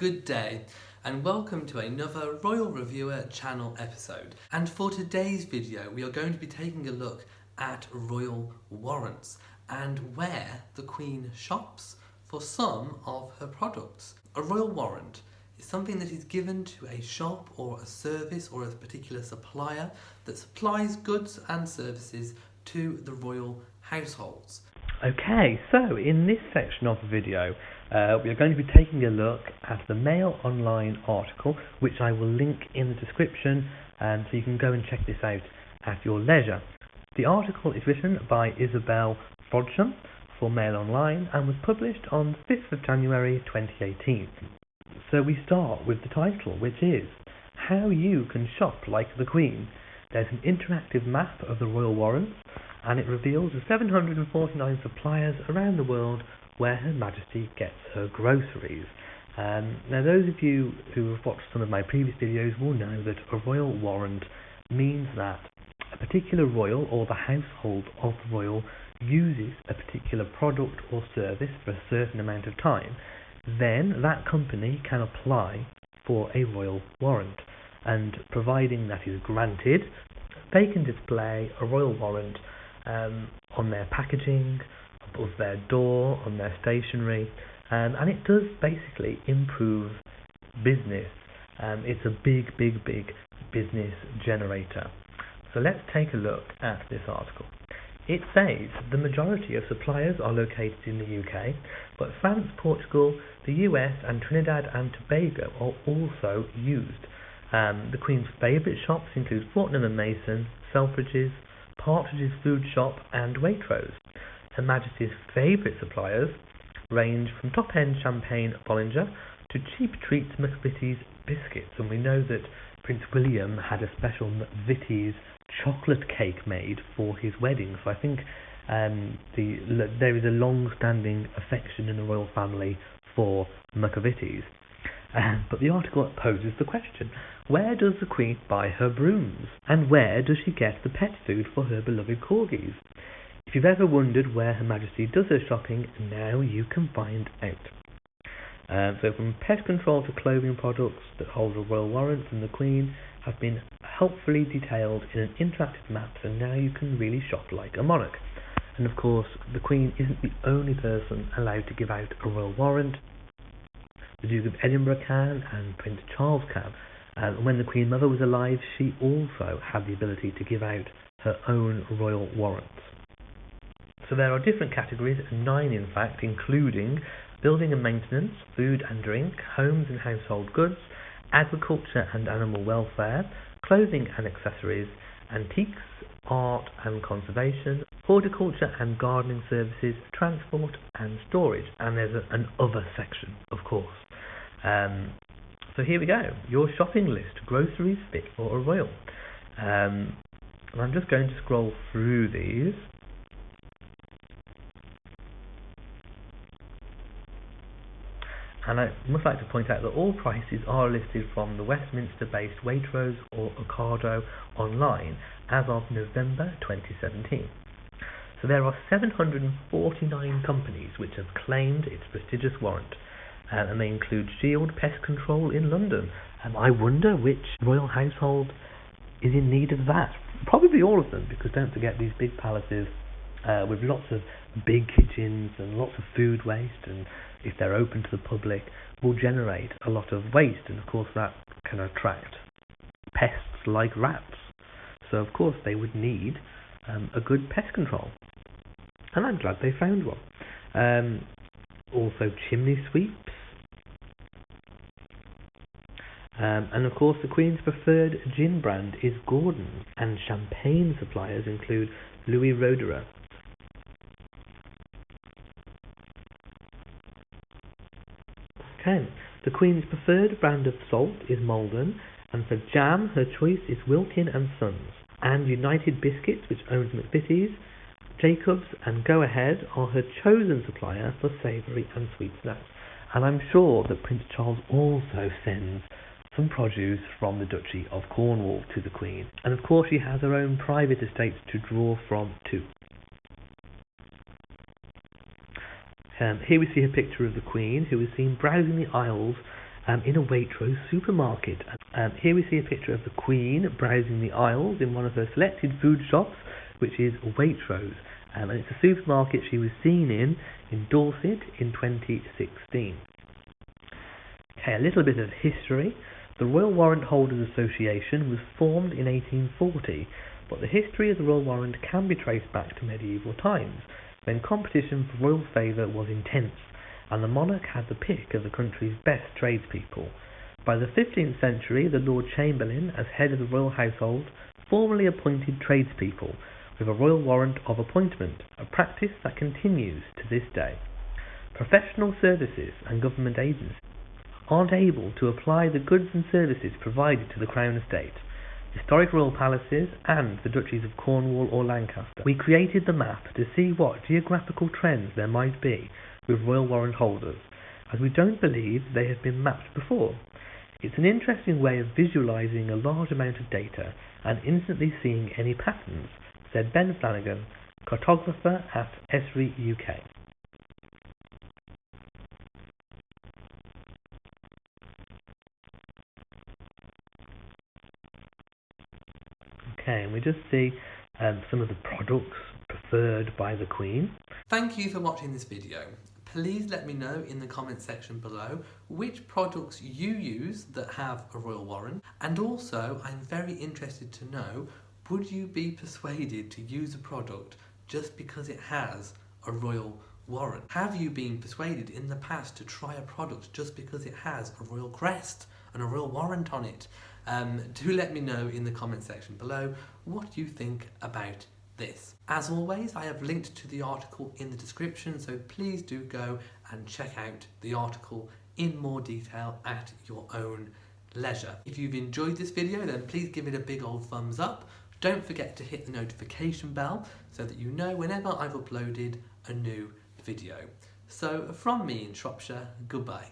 good day, and welcome to another Royal Reviewer channel episode. And for today's video, we are going to be taking a look at royal warrants and where the Queen shops for some of her products. A royal warrant is something that is given to a shop or a service or a particular supplier that supplies goods and services to the royal households. Okay, so in this section of the video, we are going to be taking a look at the Mail Online article, which I will link in the description, so you can go and check this out at your leisure. The article is written by Isabel Frodsham for Mail Online and was published on the 5th of January 2018. So we start with the title, which is How You Can Shop Like the Queen. There's an interactive map of the royal warrants, and it reveals the 749 suppliers around the world where Her Majesty gets her groceries. Now those of you who have watched some of my previous videos will know that a royal warrant means that a particular royal or the household of the royal uses a particular product or service for a certain amount of time. Then that company can apply for a royal warrant, and providing that is granted, they can display a royal warrant on their packaging, above their door, on their stationery, and it does basically improve business. It's a big business generator. So let's take a look at this article. It says the majority of suppliers are located in the UK, but France, Portugal, the US and Trinidad and Tobago are also used. The Queen's favourite shops include Fortnum & Mason, Selfridges, Partridge's Food Shop and Waitrose. Her Majesty's favourite suppliers range from top-end champagne Bollinger to cheap treats McVitie's biscuits, and we know that Prince William had a special McVitie's chocolate cake made for his wedding, so I think there is a long-standing affection in the royal family for McVitie's. But the article poses the question, where does the Queen buy her brooms? And where does she get the pet food for her beloved corgis? If you've ever wondered where Her Majesty does her shopping, now you can find out. So from pet control to clothing products that hold a royal warrant from the Queen have been helpfully detailed in an interactive map, so now you can really shop like a monarch. And of course, the Queen isn't the only person allowed to give out a royal warrant. The Duke of Edinburgh can, and Prince Charles can. When the Queen Mother was alive, she also had the ability to give out her own royal warrants. So there are different categories, 9 in fact, including building and maintenance, food and drink, homes and household goods, agriculture and animal welfare, clothing and accessories, antiques, art and conservation, horticulture and gardening services, transport and storage, and there's an other section, of course. So here we go, your shopping list, groceries fit for a royal. And I'm just going to scroll through these. And I must like to point out that all prices are listed from the Westminster-based Waitrose or Ocado online as of November 2017. So there are 749 companies which have claimed its prestigious warrant, and they include Shield Pest Control in London. I wonder which royal household is in need of that. Probably all of them, because don't forget these big palaces with lots of big kitchens and lots of food waste, and if they're open to the public, will generate a lot of waste, and of course that can attract pests like rats. So of course they would need a good pest control, and I'm glad they found one. Also chimney sweeps, and of course the Queen's preferred gin brand is Gordon's, and champagne suppliers include Louis Roederer. The Queen's preferred brand of salt is Maldon, and for jam her choice is Wilkin and Sons. And United Biscuits, which owns McVitie's, Jacobs and Go Ahead are her chosen supplier for savoury and sweet snacks. And I'm sure that Prince Charles also sends some produce from the Duchy of Cornwall to the Queen. And of course she has her own private estates to draw from too. Here we see a picture of the Queen, who is seen browsing the aisles in a Waitrose supermarket. Here we see a picture of the Queen browsing the aisles in one of her selected food shops, which is Waitrose. And it's a supermarket she was seen in Dorset in 2016. Okay, a little bit of history. The Royal Warrant Holders Association was formed in 1840, but the history of the Royal Warrant can be traced back to medieval times, when competition for royal favour was intense, and the monarch had the pick of the country's best tradespeople. By the 15th century, the Lord Chamberlain, as head of the royal household, formally appointed tradespeople with a royal warrant of appointment, a practice that continues to this day. Professional services and government agencies aren't able to apply the goods and services provided to the Crown Estate, historic royal palaces and the duchies of Cornwall or Lancaster. We created the map to see what geographical trends there might be with royal warrant holders, as we don't believe they have been mapped before. It's an interesting way of visualising a large amount of data and instantly seeing any patterns, said Ben Flanagan, cartographer at Esri UK. Okay, and we just see some of the products preferred by the Queen. Thank you for watching this video. Please let me know in the comment section below which products you use that have a royal warrant, and also I'm very interested to know, would you be persuaded to use a product just because it has a royal warrant? Have you been persuaded in the past to try a product just because it has a royal crest and a royal warrant on it? Do let me know in the comment section below what you think about this. As always, I have linked to the article in the description, so please do go and check out the article in more detail at your own leisure. If you've enjoyed this video, then please give it a big old thumbs up. Don't forget to hit the notification bell so that you know whenever I've uploaded a new video. So from me in Shropshire, goodbye.